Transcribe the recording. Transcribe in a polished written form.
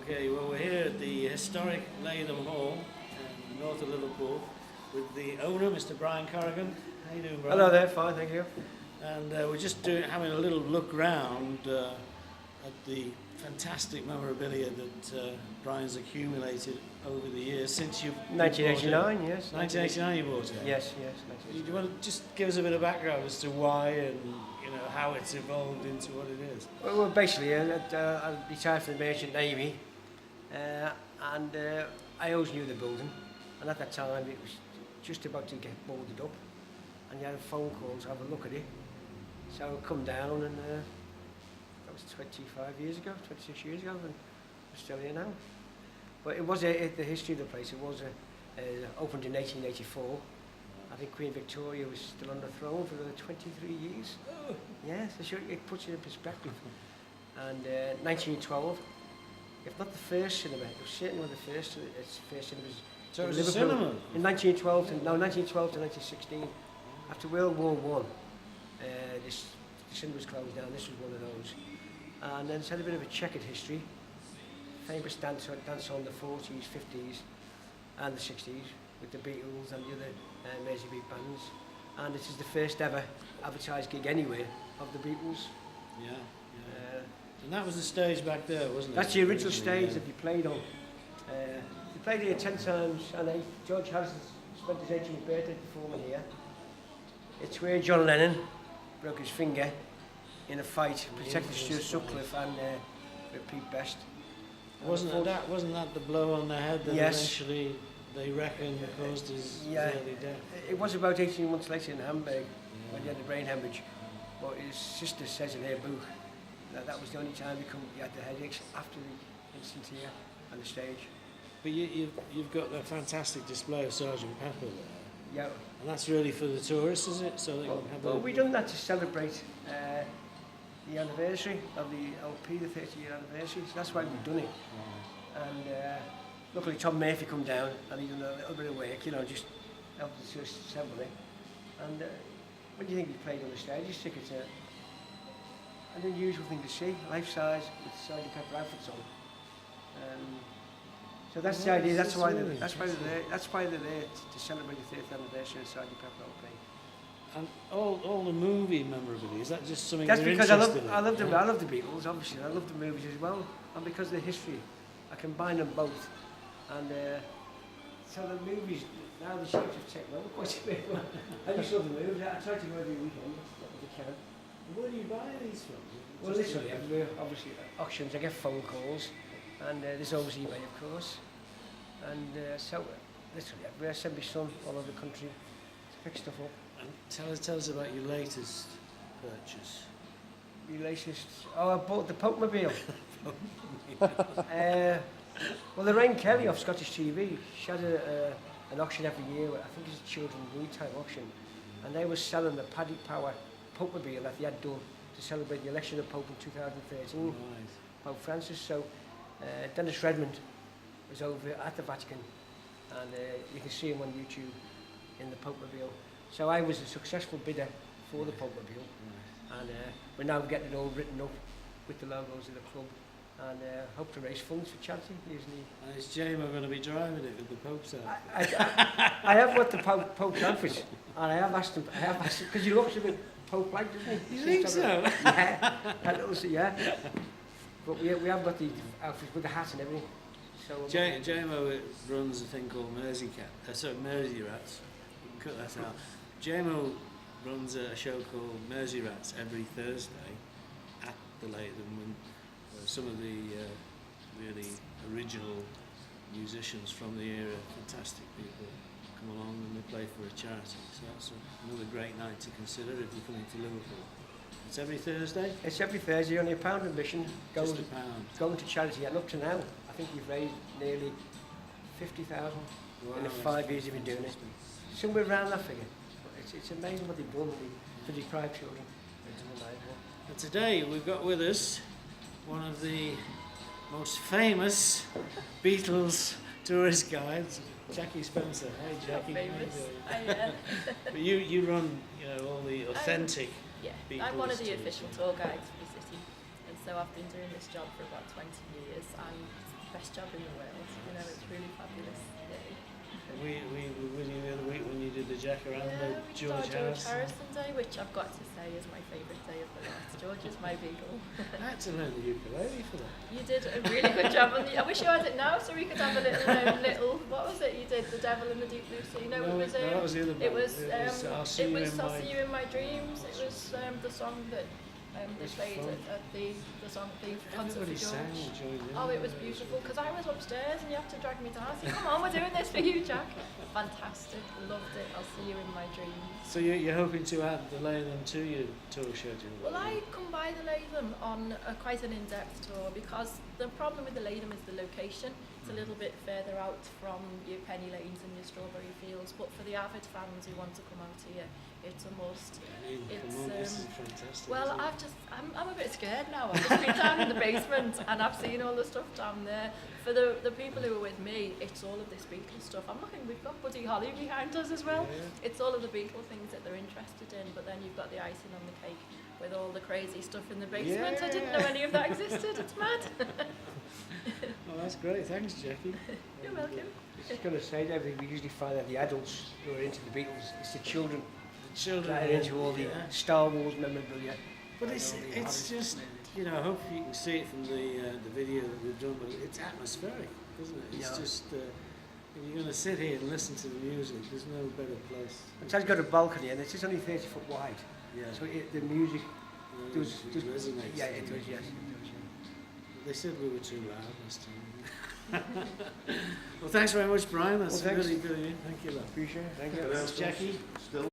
Okay, well we're here at the historic Lathom Hall in the north of Liverpool with the owner, Mr. Brian Corrigan. How you doing, Brian? Hello there, fine, thank you. And we're just having a little look round at the fantastic memorabilia that Brian's accumulated over the years since you 1989, yes. 1989 you bought it? Yes, Do 1989. you want to just give us a bit of background as to why and how it's evolved into what it is? Well, basically, I retired from the Merchant Navy, and I always knew the building, and at that time it was just about to get boarded up, and you had a phone call to have a look at it. So I come down, and that was 25 years ago, 26 years ago, and we're still here now. But it was the history of the place. It was opened in 1884. I think Queen Victoria was still on the throne for another 23 years. Oh. Yes, it puts it in perspective. And 1912, if not the first cinema, it was certainly one of the first cinemas. So it was in a Liverpool. cinema? In 1912 to 1916. After World War One, the cinema was closed down. This was one of those. And then it's had a bit of a checkered history. Famous dance on the 40s, 50s and the 60s with the Beatles and the other Mersey big bands. And it is the first ever advertised gig anywhere of the Beatles. Yeah. And that was the stage back there, wasn't it? That's the original stage that they played on. They played here 10 times, and George Harrison spent his 18th birthday performing here. It's where John Lennon broke his finger in a fight, protected Stuart Sutcliffe and Pete Best. Wasn't that the blow on the head that eventually they reckon caused his early death? It was about 18 months later in Hamburg when he had the brain hemorrhage. But his sister says in her book that was the only time he had the headaches after the incident here on the stage. But you've got that fantastic display of Sergeant Pepper there. Yeah. And that's really for the tourists, is it? So they can have we've done that to celebrate the anniversary of the LP, the 30-year anniversary. So that's why we've done it. And luckily Tom Murphy come down and he done a little bit of work, just helped us to assemble it. And when do you think he played on the stage? His tickets are an unusual thing to see, life size with Sergeant Pepper outfits on. So that's the idea. That's why they're there to celebrate the 30th anniversary of Sergeant Pepper LP. And all the movie memorabilia, is that just something that's you're because interested in? I love the Beatles, obviously. I love the movies as well, and because of the history, I combine them both. And so the movies now the shapes have taken over quite a bit. I just love the movies. I try to go every weekend if I can. Where do you buy these from? Well, literally everywhere. Obviously, auctions. I get phone calls, and there's always eBay, of course. And so literally everywhere. I send my son all over the country to pick stuff up. And tell us about your latest purchase. My latest? Oh, I bought the Popemobile. Well, Lorraine Kelly off Scottish TV, she had an auction every year. I think it's a children's retail auction, and they were selling the Paddy Power Popemobile that they had done to celebrate the election of Pope in 2013, Right. Pope Francis. So Dennis Redmond was over at the Vatican, and you can see him on YouTube in the Popemobile. So I was a successful bidder for the Popemobile, and we're now getting it all written up with the logos of the club, and hope to raise funds for charity. And is J-Mo going to be driving it with the Pope's outfit? I have got the Pope's outfit, and I have asked him, because he looks a bit Pope-like, doesn't he? You think so? Yeah, yeah. But we have got the outfit with the hat and everything. So J-Mo runs a thing called Mersey Rats. You can cut that out. J-Mo runs a show called Mersey Rats every Thursday at the Lathom, when some of the really original musicians from the era, fantastic people, come along and they play for a charity. So that's another great night to consider if you're coming to Liverpool. It's every Thursday? It's every Thursday, only £1 admission. Just £1. Going to charity, and up to now, I think we've raised nearly 50,000 in the 5 years we've been doing it. Somewhere around that figure. It's amazing what they've done for deprived children. It's unbelievable. And today we've got with us one of the most famous Beatles tourist guides, Jackie Spencer. Hey Jackie. Not famous. But you run all the authentic Yeah, Beatles I'm one of the tours. official tour guides for the city, and so I've been doing this job for about 20 years, and best job in the world. You know, it's really fabulous. We were with you the other week when you did the Jacaranda, Yeah, we did our George George Harrison. Harrison Day, which I've got to say is my favourite day of the lot. George is my Beatle. I had to learn the ukulele for that. You did a really good job on the. I wish you had it now so we could have a little. What was it? You did The Devil in the Deep Blue Sea. No, it was. that was the other It one. was. I'll See You in I'll My... See You in My Dreams. It was the song that they was played fun. at the concert for Everybody George. sang and joined in. Oh, it was beautiful because I was upstairs and you have to drag me down. I said, "Come on, we're doing this for you, Jack." Fantastic, loved it. I'll see you in my dreams. So you're hoping to add the Lathom to your tour schedule? Well, I come by the Lathom on quite an in-depth tour because the problem with the Lathom is the location. It's a little bit further out from your Penny Lanes and your Strawberry Fields, but for the avid fans who want to come out here, it's a must. This is fantastic. Well, I'm a bit scared now. I've just been down in the basement and I've seen all the stuff down there. For the people who are with me, it's all of this Beatles stuff. I'm looking, we've got Buddy Holly behind us as well. Yeah. It's all of the Beatle things that they're interested in, but then you've got the icing on the cake with all the crazy stuff in the basement. I didn't know any of that existed. It's mad. Oh, that's great. Thanks, Jackie. You're welcome. I was going to say, David, we usually find that the adults who are into the Beatles, it's the children The children that are into all the Star Wars memorabilia. But it's just, you know, I hope you can see it from the video that we've done, but it's atmospheric, isn't it? It's just, if you're going to sit here and listen to the music, there's no better place. It's got a balcony and it's just only 30 foot wide. Yeah. So the music does resonates. Yeah, it does, yes. It does, yeah. They said we were too loud last time. Well, thanks very much, Brian. That's Well, thanks. really good of you. Thank you, love. Appreciate it. Thank you. Thanks, Jackie. Still